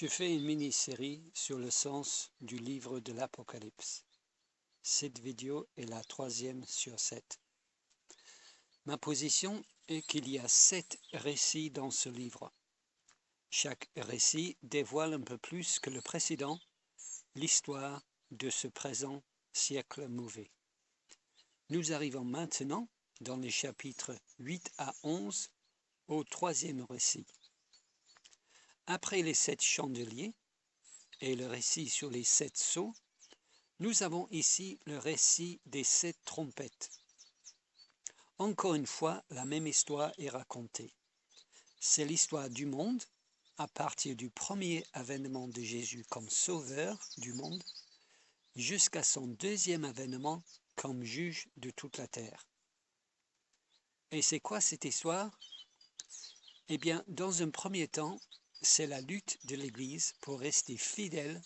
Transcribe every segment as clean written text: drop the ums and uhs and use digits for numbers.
Je fais une mini-série sur le sens du livre de l'Apocalypse. Cette vidéo est la 3e sur 7. Ma position est qu'il y a 7 récits dans ce livre. Chaque récit dévoile un peu plus que le précédent l'histoire de ce présent siècle mauvais. Nous arrivons maintenant dans les chapitres 8 à 11 au 3e récit. Après les 7 chandeliers et le récit sur les 7 sceaux, nous avons ici le récit des 7 trompettes. Encore une fois, la même histoire est racontée. C'est l'histoire du monde à partir du premier avènement de Jésus comme sauveur du monde jusqu'à son deuxième avènement comme juge de toute la terre. Et c'est quoi cette histoire? Eh bien, dans un premier temps, c'est la lutte de l'Église pour rester fidèle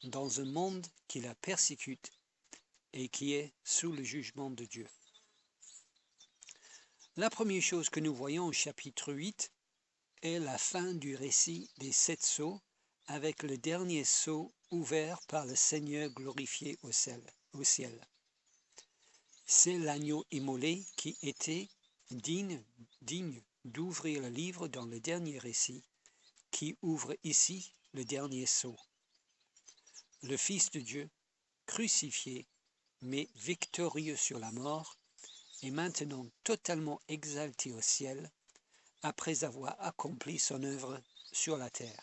dans un monde qui la persécute et qui est sous le jugement de Dieu. La première chose que nous voyons au chapitre 8 est la fin du récit des 7 sceaux avec le dernier sceau ouvert par le Seigneur glorifié au ciel. C'est l'agneau immolé qui était digne d'ouvrir le livre dans le dernier récit qui ouvre ici le dernier sceau. Le Fils de Dieu, crucifié, mais victorieux sur la mort, est maintenant totalement exalté au ciel après avoir accompli son œuvre sur la terre.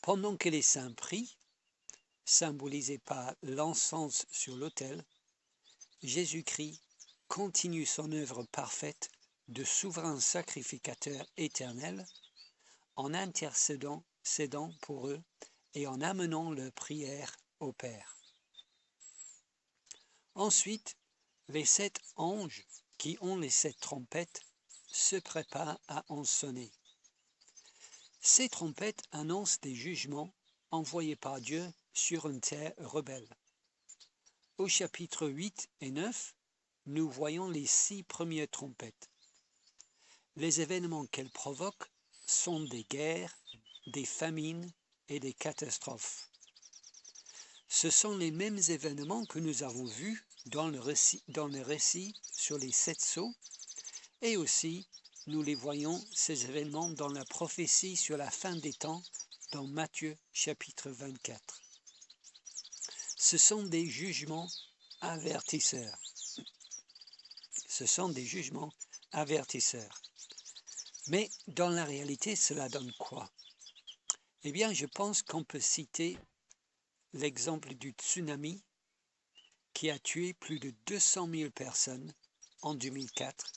Pendant que les saints prient, symbolisés par l'encens sur l'autel, Jésus-Christ continue son œuvre parfaite de souverain sacrificateur éternel en intercédant pour eux et en amenant leur prière au Père. Ensuite, les 7 anges qui ont les 7 trompettes se préparent à en sonner. Ces trompettes annoncent des jugements envoyés par Dieu sur une terre rebelle. Au chapitre 8 et 9, nous voyons les 6 premières trompettes. Les événements qu'elles provoquent sont des guerres, des famines et des catastrophes. Ce sont les mêmes événements que nous avons vus dans le récit sur les 7 sceaux, et aussi nous les voyons, ces événements, dans la prophétie sur la fin des temps, dans Matthieu chapitre 24. Ce sont des jugements avertisseurs. Ce sont des jugements avertisseurs. Mais dans la réalité, cela donne quoi? Eh bien, je pense qu'on peut citer l'exemple du tsunami qui a tué plus de 200 000 personnes en 2004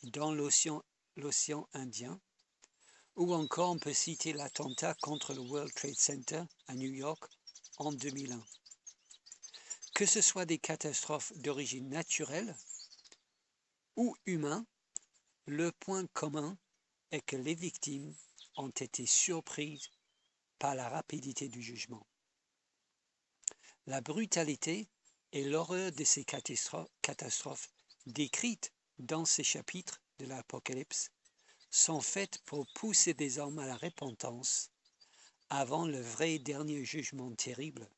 dans l'océan Indien, ou encore on peut citer l'attentat contre le World Trade Center à New York en 2001. Que ce soit des catastrophes d'origine naturelle ou humaine, le point commun est que les victimes ont été surprises par la rapidité du jugement. La brutalité et l'horreur de ces catastrophes décrites dans ces chapitres de l'Apocalypse sont faites pour pousser des hommes à la repentance avant le vrai dernier jugement terrible,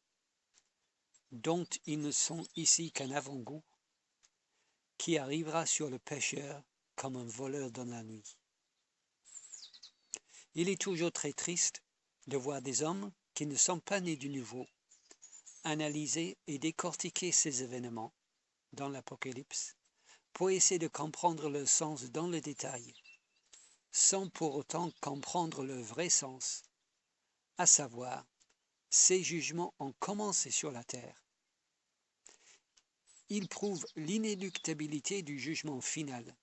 dont ils ne sont ici qu'un avant-goût, qui arrivera sur le pécheur comme un voleur dans la nuit. Il est toujours très triste de voir des hommes qui ne sont pas nés du nouveau analyser et décortiquer ces événements dans l'Apocalypse pour essayer de comprendre leur sens dans le détail, sans pour autant comprendre le vrai sens, à savoir, ces jugements ont commencé sur la terre. Ils prouvent l'inéluctabilité du jugement final,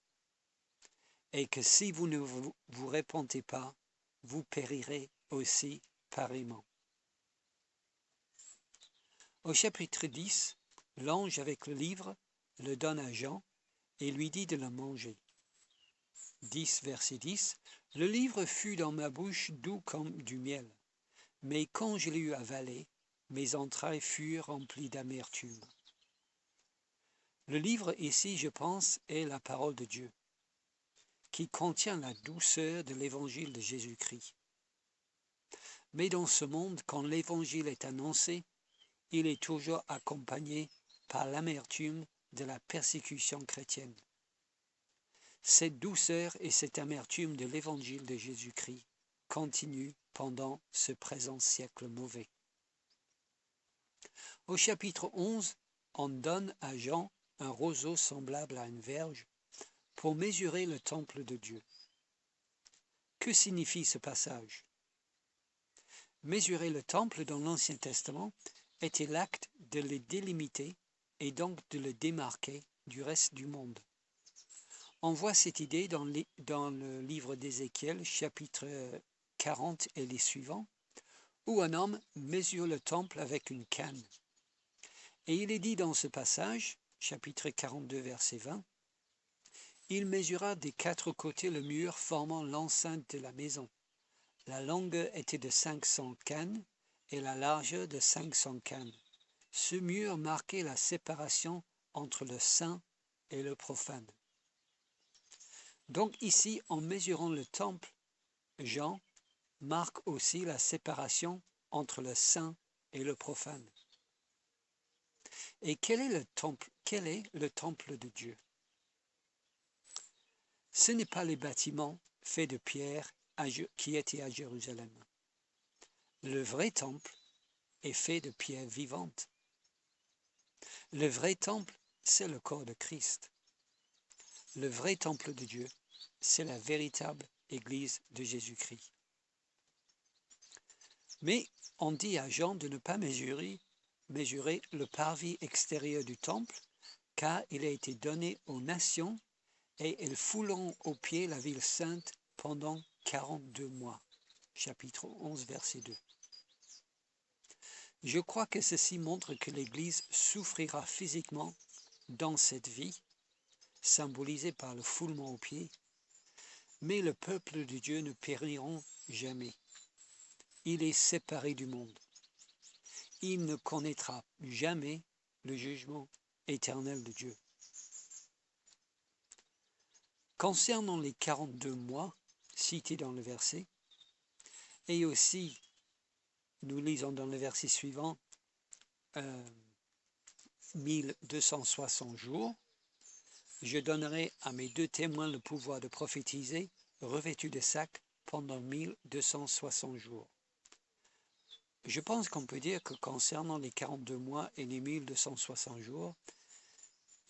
et que si vous ne vous repentez pas, vous périrez aussi pareillement. Au chapitre 10, l'ange avec le livre le donne à Jean et lui dit de le manger. 10, verset 10, « Le livre fut dans ma bouche doux comme du miel, mais quand je l'ai eu avalé, mes entrailles furent remplies d'amertume. » Le livre ici, je pense, est la parole de Dieu, qui contient la douceur de l'évangile de Jésus-Christ. Mais dans ce monde, quand l'Évangile est annoncé, il est toujours accompagné par l'amertume de la persécution chrétienne. Cette douceur et cette amertume de l'Évangile de Jésus-Christ continuent pendant ce présent siècle mauvais. Au chapitre 11, on donne à Jean un roseau semblable à une verge pour mesurer le temple de Dieu. Que signifie ce passage? Mesurer le temple dans l'Ancien Testament était l'acte de le délimiter et donc de le démarquer du reste du monde. On voit cette idée dans le livre d'Ézéchiel, chapitre 40 et les suivants, où un homme mesure le temple avec une canne. Et il est dit dans ce passage, chapitre 42, verset 20, « Il mesura des 4 côtés le mur formant l'enceinte de la maison. La longueur était de 500 cannes et la largeur de 500 cannes. Ce mur marquait la séparation entre le saint et le profane. » Donc ici, en mesurant le temple, Jean marque aussi la séparation entre le saint et le profane. Et quel est le temple? Quel est le temple de Dieu? Ce n'est pas les bâtiments faits de pierre qui étaient à Jérusalem. Le vrai temple est fait de pierres vivantes. Le vrai temple, c'est le corps de Christ. Le vrai temple de Dieu, c'est la véritable Église de Jésus-Christ. Mais on dit à Jean de ne pas mesurer le parvis extérieur du temple, car il a été donné aux nations et elles fouleront aux pieds la ville sainte pendant 42 mois. Chapitre 11, verset 2. Je crois que ceci montre que l'Église souffrira physiquement dans cette vie, symbolisée par le foulement aux pieds, mais le peuple de Dieu ne périra jamais. Il est séparé du monde. Il ne connaîtra jamais le jugement éternel de Dieu. Concernant les 42 mois cités dans le verset, et aussi, nous lisons dans le verset suivant, 1260 jours, je donnerai à mes 2 témoins le pouvoir de prophétiser, revêtus de sac, pendant 1260 jours. Je pense qu'on peut dire que concernant les 42 mois et les 1260 jours,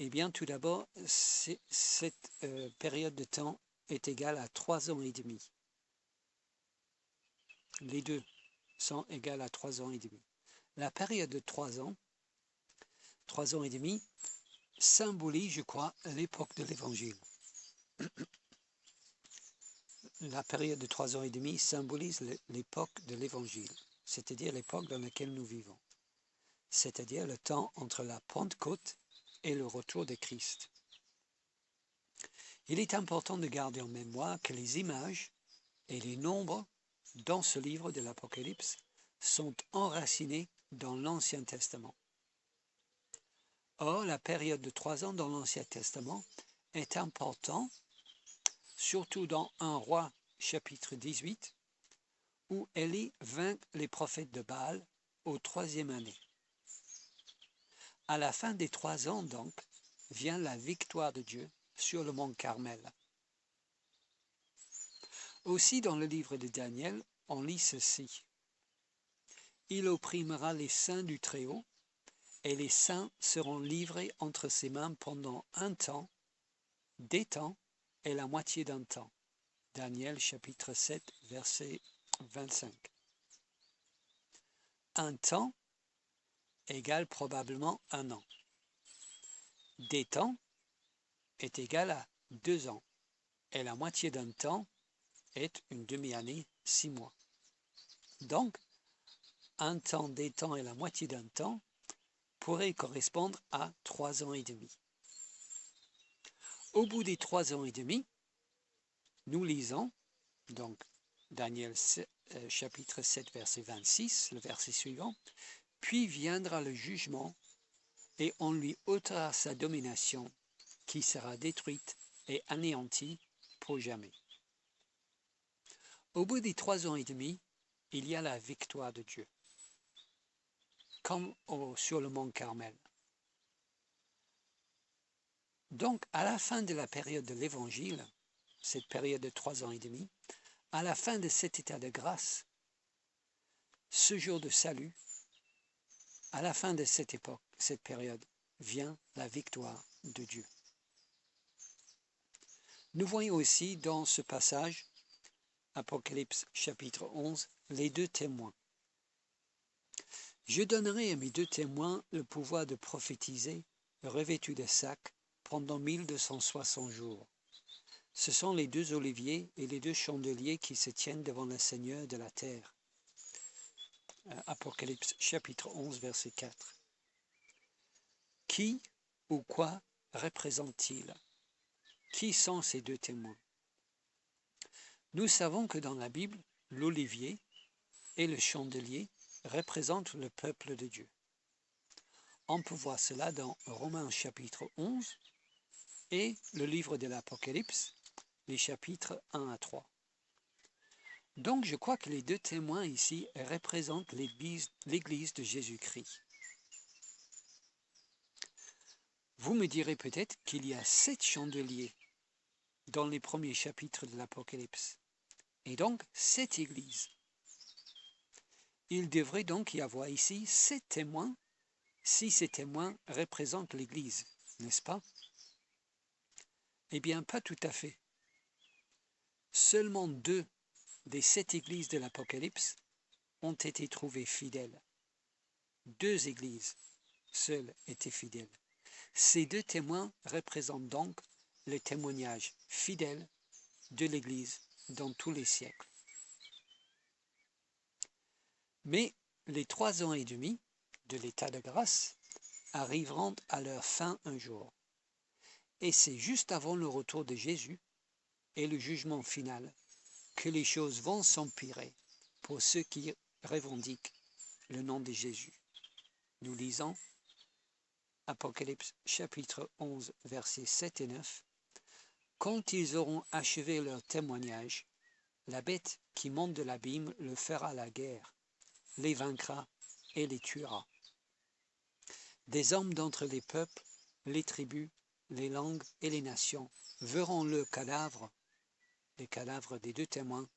eh bien, tout d'abord, cette période de temps est égale à 3 ans et demi. Les deux sont égales à 3 ans et demi. La période de 3 ans et demi, symbolise, je crois, l'époque de l'Évangile. La période de 3 ans et demi symbolise l'époque de l'Évangile, c'est-à-dire l'époque dans laquelle nous vivons, c'est-à-dire le temps entre la Pentecôte et le retour de Christ. Il est important de garder en mémoire que les images et les nombres dans ce livre de l'Apocalypse sont enracinés dans l'Ancien Testament. Or, la période de 3 ans dans l'Ancien Testament est importante, surtout dans 1 Roi chapitre 18, où Élie vainc les prophètes de Baal au 3e année. À la fin des 3 ans, donc, vient la victoire de Dieu sur le mont Carmel. Aussi, dans le livre de Daniel, on lit ceci. Il opprimera les saints du Très-Haut, et les saints seront livrés entre ses mains pendant un temps, des temps et la moitié d'un temps. Daniel chapitre 7, verset 25. Un temps égale probablement 1 an. Des temps est égal à 2 ans, et la moitié d'un temps est une demi-année, 6 mois. Donc, un temps, des temps et la moitié d'un temps pourrait correspondre à 3 ans et demi. Au bout des 3 ans et demi, nous lisons, donc Daniel chapitre 7, verset 26, le verset suivant, « Puis viendra le jugement, et on lui ôtera sa domination, qui sera détruite et anéantie pour jamais. » Au bout des 3 ans et demi, il y a la victoire de Dieu, comme sur le mont Carmel. Donc, à la fin de la période de l'Évangile, cette période de 3 ans et demi, à la fin de cet état de grâce, ce jour de salut, à la fin de cette époque, cette période, vient la victoire de Dieu. Nous voyons aussi dans ce passage, Apocalypse chapitre 11, les deux témoins. Je donnerai à mes deux témoins le pouvoir de prophétiser, revêtus de sac, pendant 1260 jours. Ce sont les deux oliviers et les deux chandeliers qui se tiennent devant le Seigneur de la terre. Apocalypse chapitre 11, verset 4. Qui ou quoi représente-t-il? Qui sont ces deux témoins? Nous savons que dans la Bible, l'olivier et le chandelier représentent le peuple de Dieu. On peut voir cela dans Romains chapitre 11 et le livre de l'Apocalypse, les chapitres 1 à 3. Donc je crois que les deux témoins ici représentent l'Église de Jésus-Christ. Vous me direz peut-être qu'il y a 7 chandeliers dans les premiers chapitres de l'Apocalypse, et donc 7 églises. Il devrait donc y avoir ici 7 témoins, si ces témoins représentent l'Église, n'est-ce pas? Eh bien, pas tout à fait. Seulement 2 des 7 églises de l'Apocalypse ont été trouvées fidèles. 2 églises seules étaient fidèles. Ces 2 témoins représentent donc le témoignage fidèle de l'Église dans tous les siècles. Mais les 3 ans et demi de l'état de grâce arriveront à leur fin un jour. Et c'est juste avant le retour de Jésus et le jugement final que les choses vont s'empirer pour ceux qui revendiquent le nom de Jésus. Nous lisons Apocalypse chapitre 11, versets 7 et 9. Quand ils auront achevé leur témoignage, la bête qui monte de l'abîme le fera la guerre, les vaincra et les tuera. Des hommes d'entre les peuples, les tribus, les langues et les nations verront le cadavre, les cadavres des 2 témoins,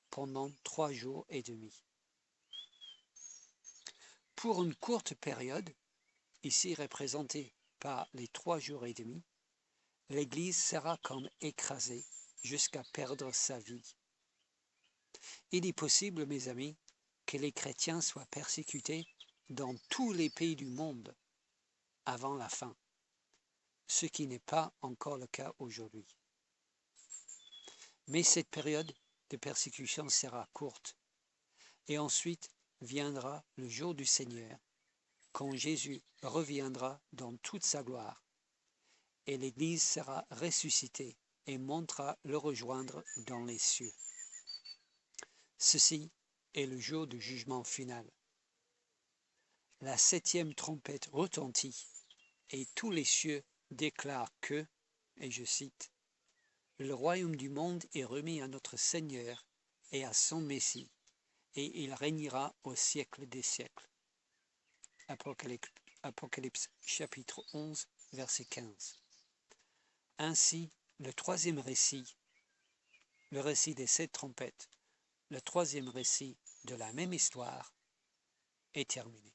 pendant 3 jours et demi. Pour une courte période, ici représentée par les 3 jours et demi, l'Église sera comme écrasée jusqu'à perdre sa vie. Il est possible, mes amis, que les chrétiens soient persécutés dans tous les pays du monde avant la fin, ce qui n'est pas encore le cas aujourd'hui. Mais cette période de persécution sera courte, et ensuite viendra le jour du Seigneur, quand Jésus reviendra dans toute sa gloire, et l'Église sera ressuscitée et montera le rejoindre dans les cieux. Ceci est le jour du jugement final. La 7e trompette retentit, et tous les cieux déclarent que, et je cite, « Le royaume du monde est remis à notre Seigneur et à son Messie, et il régnera au siècle des siècles. » Apocalypse chapitre 11, verset 15. Ainsi, le 3e récit, le récit des 7 trompettes, le 3e récit de la même histoire, est terminé.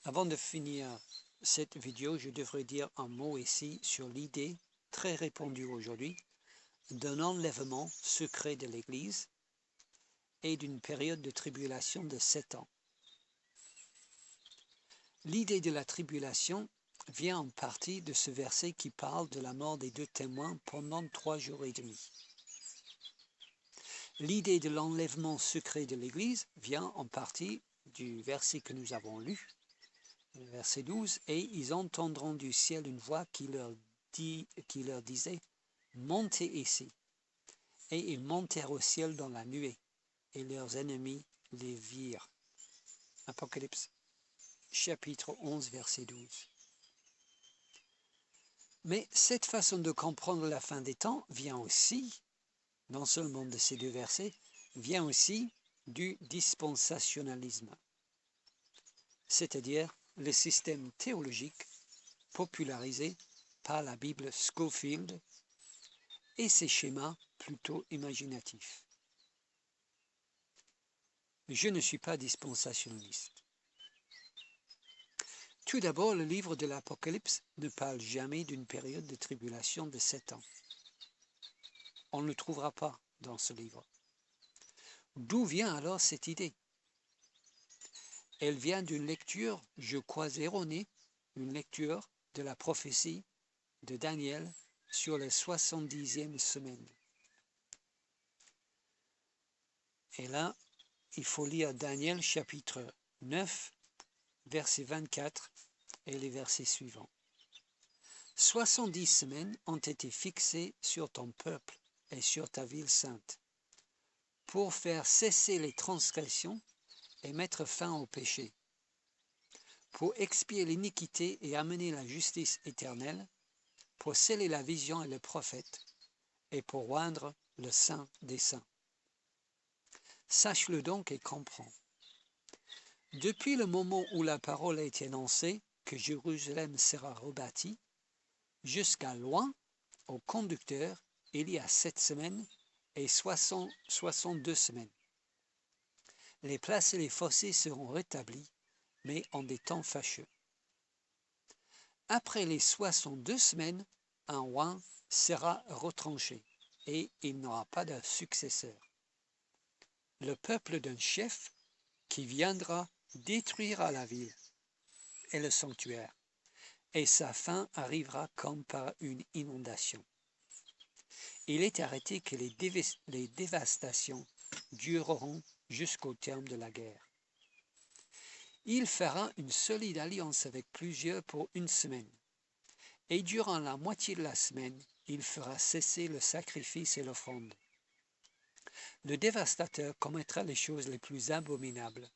Avant de finir cette vidéo, je devrais dire un mot ici sur l'idée très répandue aujourd'hui d'un enlèvement secret de l'Église et d'une période de tribulation de 7 ans. L'idée de la tribulation vient en partie de ce verset qui parle de la mort des 2 témoins pendant 3 jours et demi. L'idée de l'enlèvement secret de l'Église vient en partie du verset que nous avons lu, verset 12, « Et ils entendront du ciel une voix qui leur disait, « Montez ici. » Et ils montèrent au ciel dans la nuée, et leurs ennemis les virent. Apocalypse chapitre 11, verset 12. Mais cette façon de comprendre la fin des temps vient aussi non seulement de ces deux versets, vient aussi du dispensationalisme, c'est-à-dire le système théologique popularisé par la Bible Scofield et ses schémas plutôt imaginatifs. Je ne suis pas dispensationaliste. Tout d'abord, le livre de l'Apocalypse ne parle jamais d'une période de tribulation de 7 ans. On ne le trouvera pas dans ce livre. D'où vient alors cette idée? Elle vient d'une lecture, je crois erronée, une lecture de la prophétie de Daniel sur la 70e semaine. Et là, il faut lire Daniel chapitre 9, verset 24 et les versets suivants. 70 semaines ont été fixées sur ton peuple et sur ta ville sainte, pour faire cesser les transgressions et mettre fin au péché, pour expier l'iniquité et amener la justice éternelle, pour sceller la vision et le prophète, et pour rendre le saint des saints. Sache-le donc et comprends. Depuis le moment où la parole a été annoncée que Jérusalem sera rebâtie, jusqu'à loin, au conducteur, il y a 7 semaines et 62 semaines. Les places et les fossés seront rétablis, mais en des temps fâcheux. Après les 62 semaines, un roi sera retranché, et il n'aura pas de successeur. Le peuple d'un chef qui viendra détruira la ville et le sanctuaire, et sa fin arrivera comme par une inondation. Il est arrêté que les dévastations dureront jusqu'au terme de la guerre. Il fera une solide alliance avec plusieurs pour 1 semaine, et durant la moitié de la semaine, il fera cesser le sacrifice et l'offrande. Le dévastateur commettra les choses les plus abominables,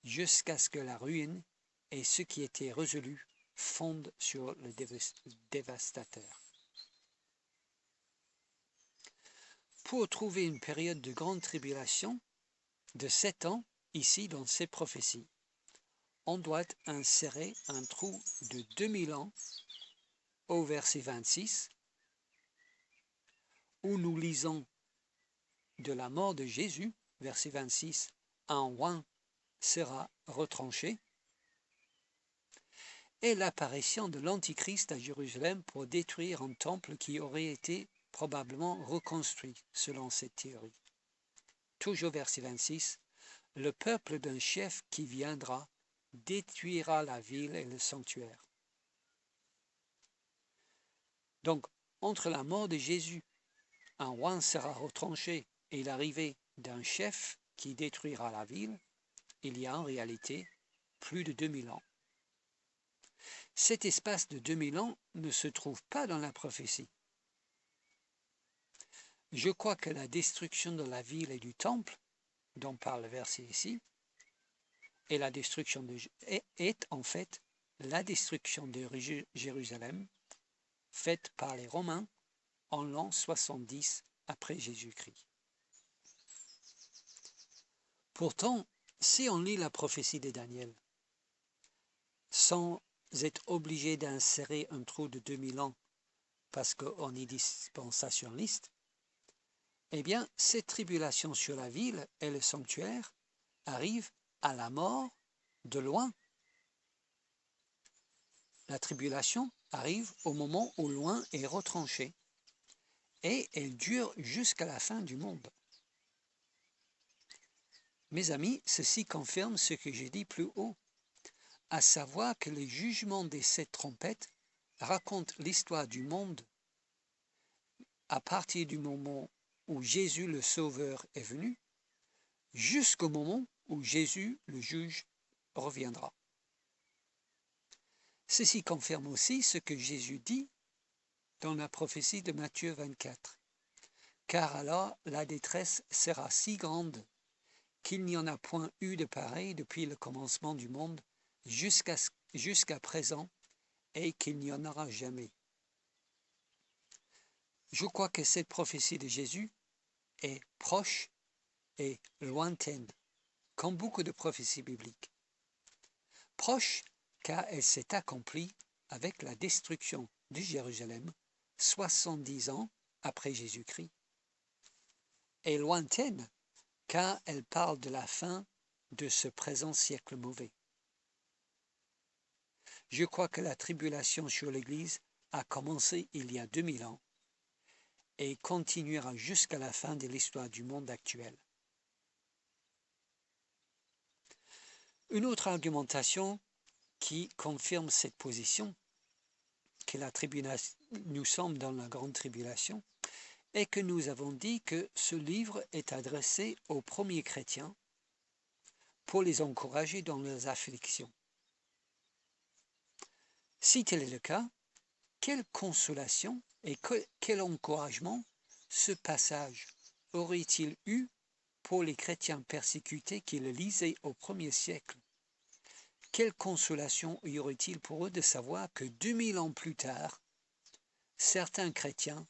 jusqu'à ce que la ruine et ce qui était résolu fondent sur le dévastateur. Pour trouver une période de grande tribulation de 7 ans, ici dans ces prophéties, on doit insérer un trou de 2000 ans au verset 26, où nous lisons de la mort de Jésus, verset 26, un roi sera retranché, et l'apparition de l'Antichrist à Jérusalem pour détruire un temple qui aurait été probablement reconstruit, selon cette théorie. Toujours verset 26, le peuple d'un chef qui viendra détruira la ville et le sanctuaire. Donc, entre la mort de Jésus, un roi sera retranché, et l'arrivée d'un chef qui détruira la ville, il y a en réalité plus de 2000 ans. Cet espace de 2000 ans ne se trouve pas dans la prophétie. Je crois que la destruction de la ville et du temple, dont parle le verset ici, et la destruction est en fait la destruction de Jérusalem faite par les Romains en l'an 70 après Jésus-Christ. Pourtant, si on lit la prophétie de Daniel, sans être obligé d'insérer un trou de 2000 ans parce qu'on est dispensationnaliste, eh bien, cette tribulation sur la ville et le sanctuaire arrive à la mort de loin. La tribulation arrive au moment où loin est retranché et elle dure jusqu'à la fin du monde. Mes amis, ceci confirme ce que j'ai dit plus haut, à savoir que le jugement des 7 trompettes raconte l'histoire du monde à partir du moment où Jésus le Sauveur est venu, jusqu'au moment où Jésus le juge reviendra. Ceci confirme aussi ce que Jésus dit dans la prophétie de Matthieu 24. Car alors la détresse sera si grande qu'il n'y en a point eu de pareil depuis le commencement du monde jusqu'à présent, et qu'il n'y en aura jamais. Je crois que cette prophétie de Jésus est proche et lointaine, comme beaucoup de prophéties bibliques. Proche, car elle s'est accomplie avec la destruction de Jérusalem 70 ans après Jésus-Christ. Et lointaine, car elle parle de la fin de ce présent siècle mauvais. Je crois que la tribulation sur l'Église a commencé il y a 2000 ans et continuera jusqu'à la fin de l'histoire du monde actuel. Une autre argumentation qui confirme cette position, que nous sommes dans la grande tribulation, est que nous avons dit que ce livre est adressé aux premiers chrétiens pour les encourager dans leurs afflictions. Si tel est le cas, quelle consolation et quel encouragement ce passage aurait-il eu pour les chrétiens persécutés qui le lisaient au premier siècle? Quelle consolation y aurait-il pour eux de savoir que 2000 ans plus tard, certains chrétiens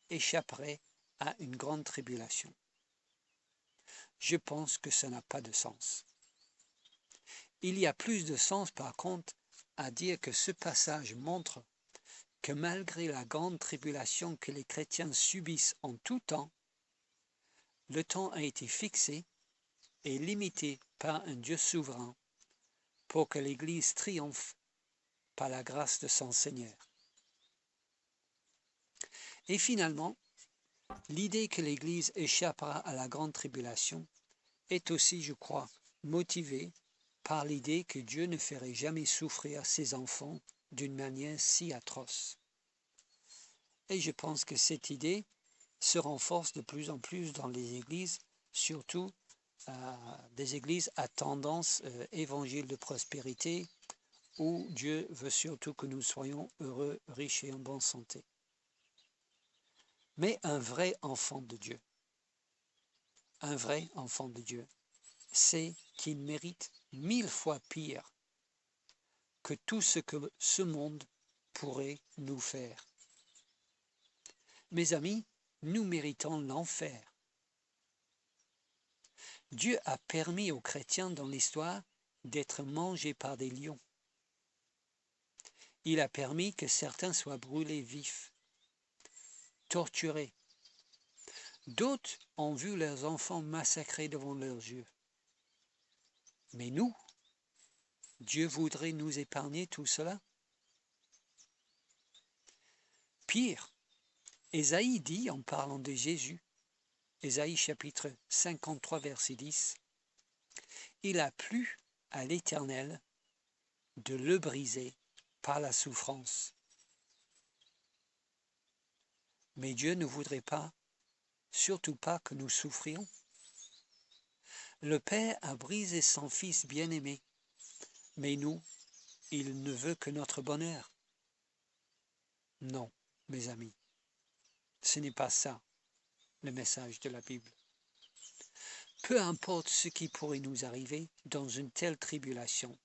échapperaient à une grande tribulation? Je pense que ça n'a pas de sens. Il y a plus de sens, par contre, à dire que ce passage montre que malgré la grande tribulation que les chrétiens subissent en tout temps, le temps a été fixé et limité par un Dieu souverain pour que l'Église triomphe par la grâce de son Seigneur. Et finalement, l'idée que l'Église échappera à la grande tribulation est aussi, je crois, motivée par l'idée que Dieu ne ferait jamais souffrir ses enfants d'une manière si atroce. Et je pense que cette idée se renforce de plus en plus dans les églises, surtout des églises à tendance évangile de prospérité, où Dieu veut surtout que nous soyons heureux, riches et en bonne santé. Mais un vrai enfant de Dieu, c'est qu'il mérite 1000 fois pire que tout ce que ce monde pourrait nous faire. Mes amis, nous méritons l'enfer. Dieu a permis aux chrétiens dans l'histoire d'être mangés par des lions. Il a permis que certains soient brûlés vifs, torturés. D'autres ont vu leurs enfants massacrés devant leurs yeux. Mais nous, Dieu voudrait nous épargner tout cela? Pire, Ésaïe dit en parlant de Jésus, Ésaïe chapitre 53 verset 10, « Il a plu à l'Éternel de le briser par la souffrance. » Mais Dieu ne voudrait pas, surtout pas que nous souffrions. Le Père a brisé son Fils bien-aimé, mais nous, il ne veut que notre bonheur. Non, mes amis, ce n'est pas ça le message de la Bible. Peu importe ce qui pourrait nous arriver dans une telle tribulation,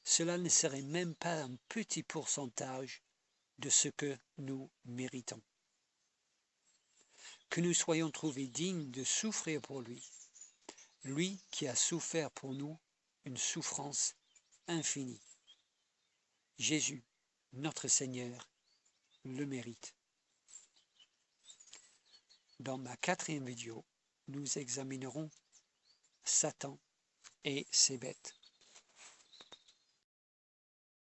cela ne serait même pas un petit pourcentage de ce que nous méritons. Que nous soyons trouvés dignes de souffrir pour lui, lui qui a souffert pour nous une souffrance infinie. Jésus, notre Seigneur, le mérite. Dans ma 4e vidéo, nous examinerons Satan et ses bêtes.